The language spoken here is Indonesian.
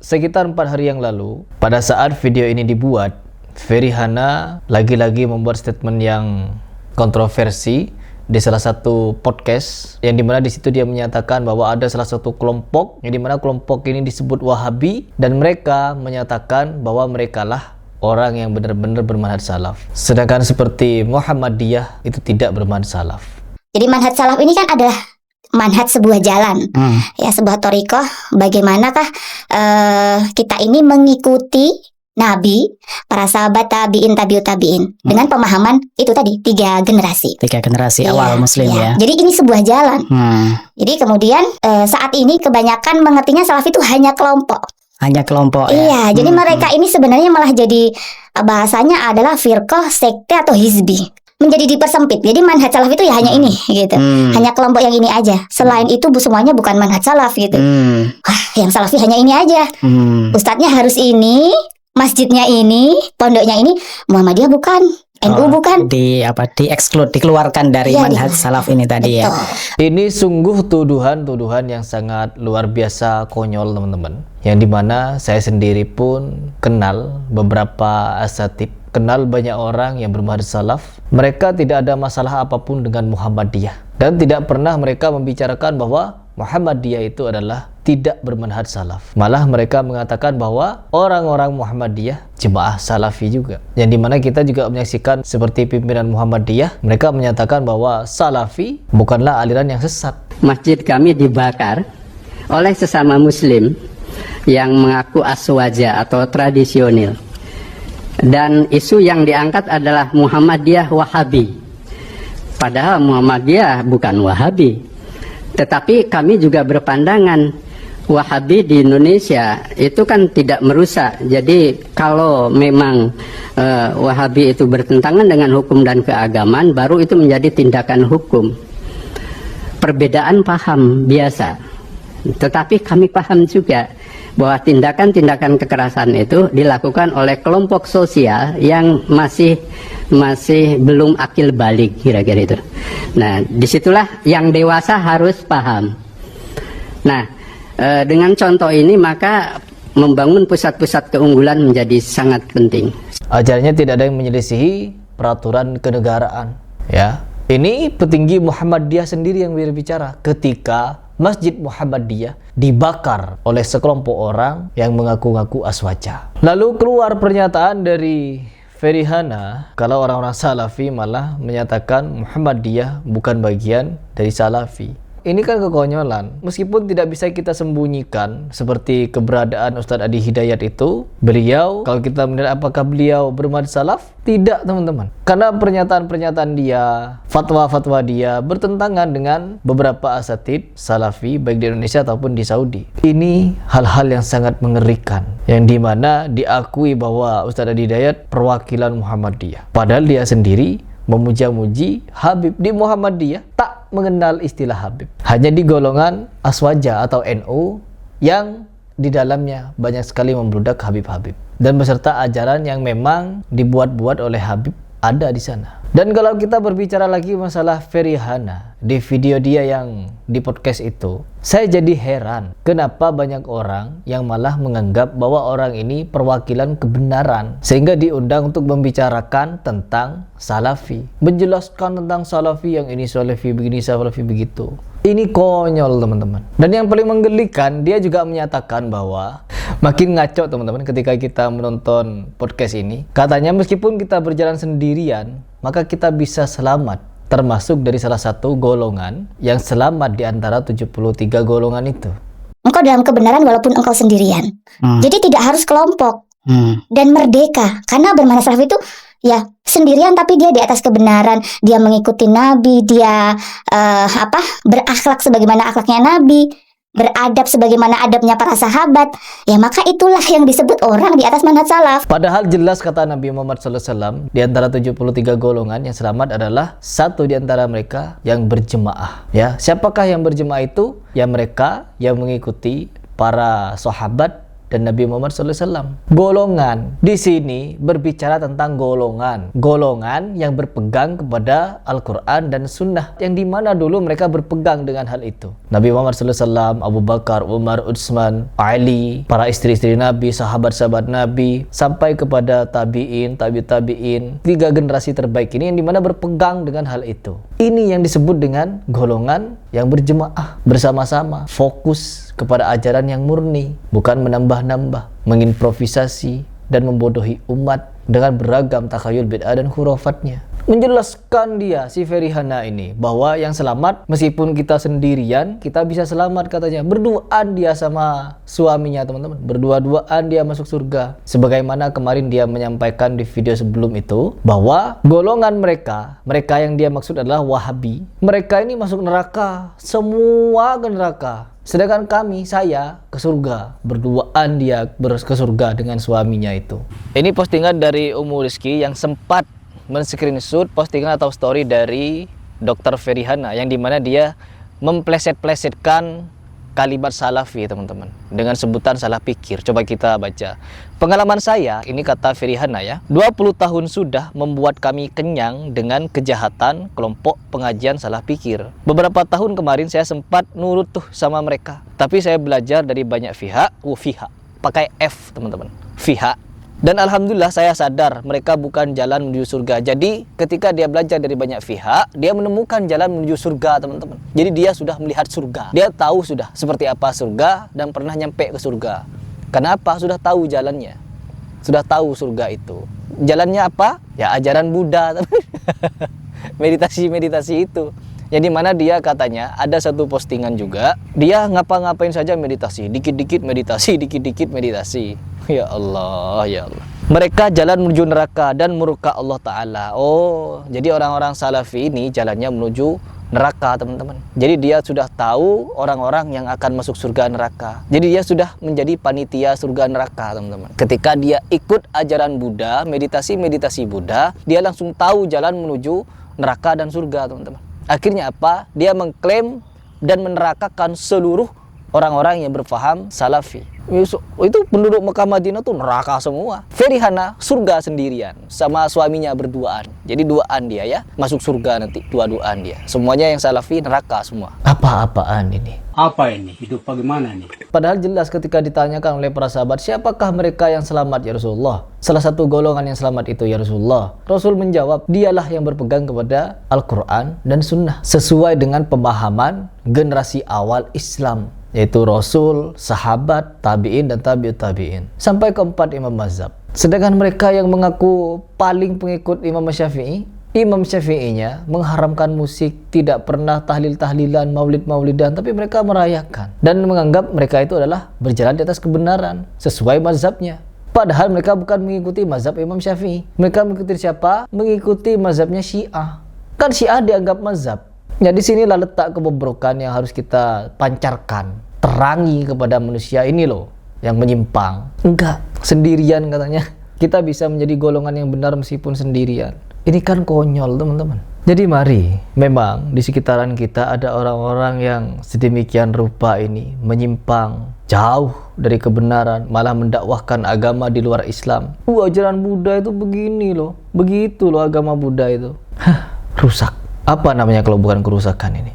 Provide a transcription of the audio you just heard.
Sekitar 4 hari yang lalu, pada saat video ini dibuat, Ferihana lagi-lagi membuat statement yang kontroversi di salah satu podcast, yang dimana di situ dia menyatakan bahwa ada salah satu kelompok yang dimana kelompok ini disebut Wahabi, dan mereka menyatakan bahwa mereka lah orang yang benar-benar bermanhaj salaf, sedangkan seperti Muhammadiyah itu tidak bermanhaj salaf. Jadi manhaj salaf ini kan adalah manhaj sebuah jalan, ya, sebuah thariqah. Bagaimanakah kita ini mengikuti Nabi, para sahabat, tabiin, tabiut tabiin dengan pemahaman itu tadi, tiga generasi awal Muslim ya. Jadi ini sebuah jalan. Jadi kemudian saat ini kebanyakan mengertinya salaf itu hanya kelompok. Ya. Jadi mereka ini sebenarnya malah jadi bahasanya adalah firqah, sekte atau hizbi. Menjadi dipersempit. Jadi manhaj salaf itu ya hanya ini gitu. Hanya kelompok yang ini aja. Selain itu semuanya bukan manhaj salaf gitu. Wah, yang salafi hanya ini aja. Ustadznya harus ini, masjidnya ini, pondoknya ini. Muhammadiyah bukan, NU bukan. Dikeluarkan dari manhaj salaf ini tadi. Betul. Ya. Ini sungguh tuduhan yang sangat luar biasa konyol, teman-teman. Yang dimana saya sendiri pun kenal beberapa asatid, kenal banyak orang yang bermanhaj salaf. Mereka tidak ada masalah apapun dengan Muhammadiyah, dan tidak pernah mereka membicarakan bahwa Muhammadiyah itu adalah tidak bermanhaj salaf. Malah mereka mengatakan bahwa orang-orang Muhammadiyah jemaah salafi juga. Yang dimana kita juga menyaksikan seperti pimpinan Muhammadiyah, mereka menyatakan bahwa salafi bukanlah aliran yang sesat. Masjid kami dibakar oleh sesama muslim yang mengaku aswaja atau tradisional. Dan isu yang diangkat adalah Muhammadiyah Wahabi. Padahal Muhammadiyah bukan Wahabi. Tetapi kami juga berpandangan Wahabi di Indonesia itu kan tidak merusak. Jadi kalau memang Wahabi itu bertentangan dengan hukum dan keagamaan, baru itu menjadi tindakan hukum. Perbedaan paham biasa. Tetapi kami paham juga bahwa tindakan-tindakan kekerasan itu dilakukan oleh kelompok sosial yang masih belum akil balik, kira-kira itu. Nah, disitulah yang dewasa harus paham. Nah, dengan contoh ini maka membangun pusat-pusat keunggulan menjadi sangat penting. Ajarannya tidak ada yang menyelisihi peraturan kenegaraan. Ya, ini petinggi Muhammadiyah sendiri yang berbicara ketika Masjid Muhammadiyah dibakar oleh sekelompok orang yang mengaku-ngaku aswaja. Lalu keluar pernyataan dari Ferihana kalau orang-orang salafi malah menyatakan Muhammadiyah bukan bagian dari salafi. Ini kan kekonyolan. Meskipun tidak bisa kita sembunyikan seperti keberadaan Ustadz Adi Hidayat itu, beliau, kalau kita melihat apakah beliau bermanhaj salaf? Tidak, teman-teman. Karena pernyataan-pernyataan dia, fatwa-fatwa dia bertentangan dengan beberapa asatid salafi baik di Indonesia ataupun di Saudi. Ini hal-hal yang sangat mengerikan, yang dimana diakui bahwa Ustadz Adi Hidayat perwakilan Muhammadiyah, padahal dia sendiri memuja-muji Habib di Muhammadiyah, tak mengenal istilah Habib. Hanya di golongan aswaja atau NU yang di dalamnya banyak sekali membludak Habib-Habib, dan beserta ajaran yang memang dibuat-buat oleh Habib ada di sana. Dan kalau kita berbicara lagi masalah Ferihana di video dia yang di podcast itu, saya jadi heran kenapa banyak orang yang malah menganggap bahwa orang ini perwakilan kebenaran, sehingga diundang untuk membicarakan tentang salafi, menjelaskan tentang salafi yang ini salafi begini, salafi begitu. Ini konyol, teman-teman. Dan yang paling menggelikan, dia juga menyatakan bahwa makin ngaco, teman-teman, ketika kita menonton podcast ini. Katanya meskipun kita berjalan sendirian, maka kita bisa selamat, termasuk dari salah satu golongan yang selamat di antara 73 golongan itu. Engkau dalam kebenaran walaupun engkau sendirian. Jadi tidak harus kelompok. Dan merdeka. Karena bermanhaj salaf itu ya sendirian tapi dia di atas kebenaran. Dia mengikuti Nabi, dia berakhlak sebagaimana akhlaknya Nabi, beradab sebagaimana adabnya para sahabat. Ya maka itulah yang disebut orang di atas manhaj salaf. Padahal jelas kata Nabi Muhammad SAW, di antara 73 golongan yang selamat adalah satu di antara mereka yang berjemaah. Ya, siapakah yang berjemaah itu? Ya mereka yang mengikuti para sahabat dan Nabi Muhammad SAW. Golongan di sini berbicara tentang golongan yang berpegang kepada Al-Quran dan Sunnah, yang dimana dulu mereka berpegang dengan hal itu. Nabi Muhammad SAW, Abu Bakar, Umar, Utsman, Ali, para istri-istri Nabi, sahabat-sahabat Nabi, sampai kepada tabi'in, tabi'in, 3 generasi terbaik ini yang dimana berpegang dengan hal itu. Ini yang disebut dengan golongan yang berjemaah bersama-sama, fokus kepada ajaran yang murni, bukan menambah-nambah, mengimprovisasi dan membodohi umat dengan beragam takhayul bid'ah dan khurafatnya. Menjelaskan dia si Ferihana ini bahwa yang selamat meskipun kita sendirian, kita bisa selamat katanya. Berduaan dia sama suaminya, teman-teman. Berdua-duaan dia masuk surga. Sebagaimana kemarin dia menyampaikan di video sebelum itu bahwa golongan mereka yang dia maksud adalah Wahabi. Mereka ini masuk neraka, semua ke neraka. Sedangkan saya ke surga. Berduaan dia ke surga dengan suaminya itu. Ini postingan dari Ummu Rizki yang sempat men-screenshot postingan atau story dari Dr. Ferihana, yang dimana dia mempleset-plesetkan kalimat salafi, teman-teman, dengan sebutan salah pikir. Coba kita baca. Pengalaman saya, ini kata Ferihana ya, 20 tahun sudah membuat kami kenyang dengan kejahatan kelompok pengajian salah pikir. Beberapa tahun kemarin saya sempat nurut tuh sama mereka, tapi saya belajar dari banyak pihak, pakai F, teman-teman, pihak. Dan alhamdulillah saya sadar mereka bukan jalan menuju surga. Jadi ketika dia belajar dari banyak pihak, dia menemukan jalan menuju surga, teman-teman. Jadi dia sudah melihat surga. Dia tahu sudah seperti apa surga dan pernah nyampe ke surga. Kenapa? Sudah tahu jalannya. Sudah tahu surga itu. Jalannya apa? Ya ajaran Buddha. Meditasi itu. Yang dimana dia katanya ada satu postingan juga, dia ngapa-ngapain saja meditasi, dikit-dikit meditasi. Ya Allah, ya Allah. Mereka jalan menuju neraka dan murka Allah Ta'ala. Oh, jadi orang-orang salafi ini jalannya menuju neraka, teman-teman. Jadi dia sudah tahu orang-orang yang akan masuk surga neraka. Jadi dia sudah menjadi panitia surga neraka, teman-teman. Ketika dia ikut ajaran Buddha, meditasi Buddha, dia langsung tahu jalan menuju neraka dan surga, teman-teman. Akhirnya apa? Dia mengklaim dan menerakakan seluruh orang-orang yang berfaham salafi. Itu penduduk Mekah Madinah tuh neraka semua. Ferihana surga sendirian sama suaminya berduaan. Jadi duaan dia ya, masuk surga nanti dua-duaan dia. Semuanya yang salafi neraka semua. Apa-apaan ini? Apa ini? Hidup bagaimana nih? Padahal jelas ketika ditanyakan oleh para sahabat, siapakah mereka yang selamat ya Rasulullah? Salah satu golongan yang selamat itu ya Rasulullah. Rasul menjawab, dialah yang berpegang kepada Al-Quran dan Sunnah sesuai dengan pemahaman generasi awal Islam, yaitu Rasul, sahabat, tabi'in, dan tabi'ut tabi'in, sampai keempat imam mazhab. Sedangkan mereka yang mengaku paling pengikut Imam Syafi'i, Imam Syafi'inya mengharamkan musik, tidak pernah tahlil-tahlilan, maulid-maulidan, tapi mereka merayakan dan menganggap mereka itu adalah berjalan di atas kebenaran sesuai mazhabnya. Padahal mereka bukan mengikuti mazhab Imam Syafi'i. Mereka mengikuti siapa? Mengikuti mazhabnya Syiah. Kan Syiah dianggap mazhab. Ya, di sinilah letak kebobrokan yang harus kita pancarkan, terangi kepada manusia ini loh yang menyimpang. Enggak, sendirian katanya. Kita bisa menjadi golongan yang benar meskipun sendirian. Ini kan konyol, teman-teman. Jadi mari, memang di sekitaran kita ada orang-orang yang sedemikian rupa ini menyimpang jauh dari kebenaran, malah mendakwahkan agama di luar Islam. Ajaran Buddha itu begini loh, begitu loh agama Buddha itu. Rusak. Apa namanya kalau bukan kerusakan ini?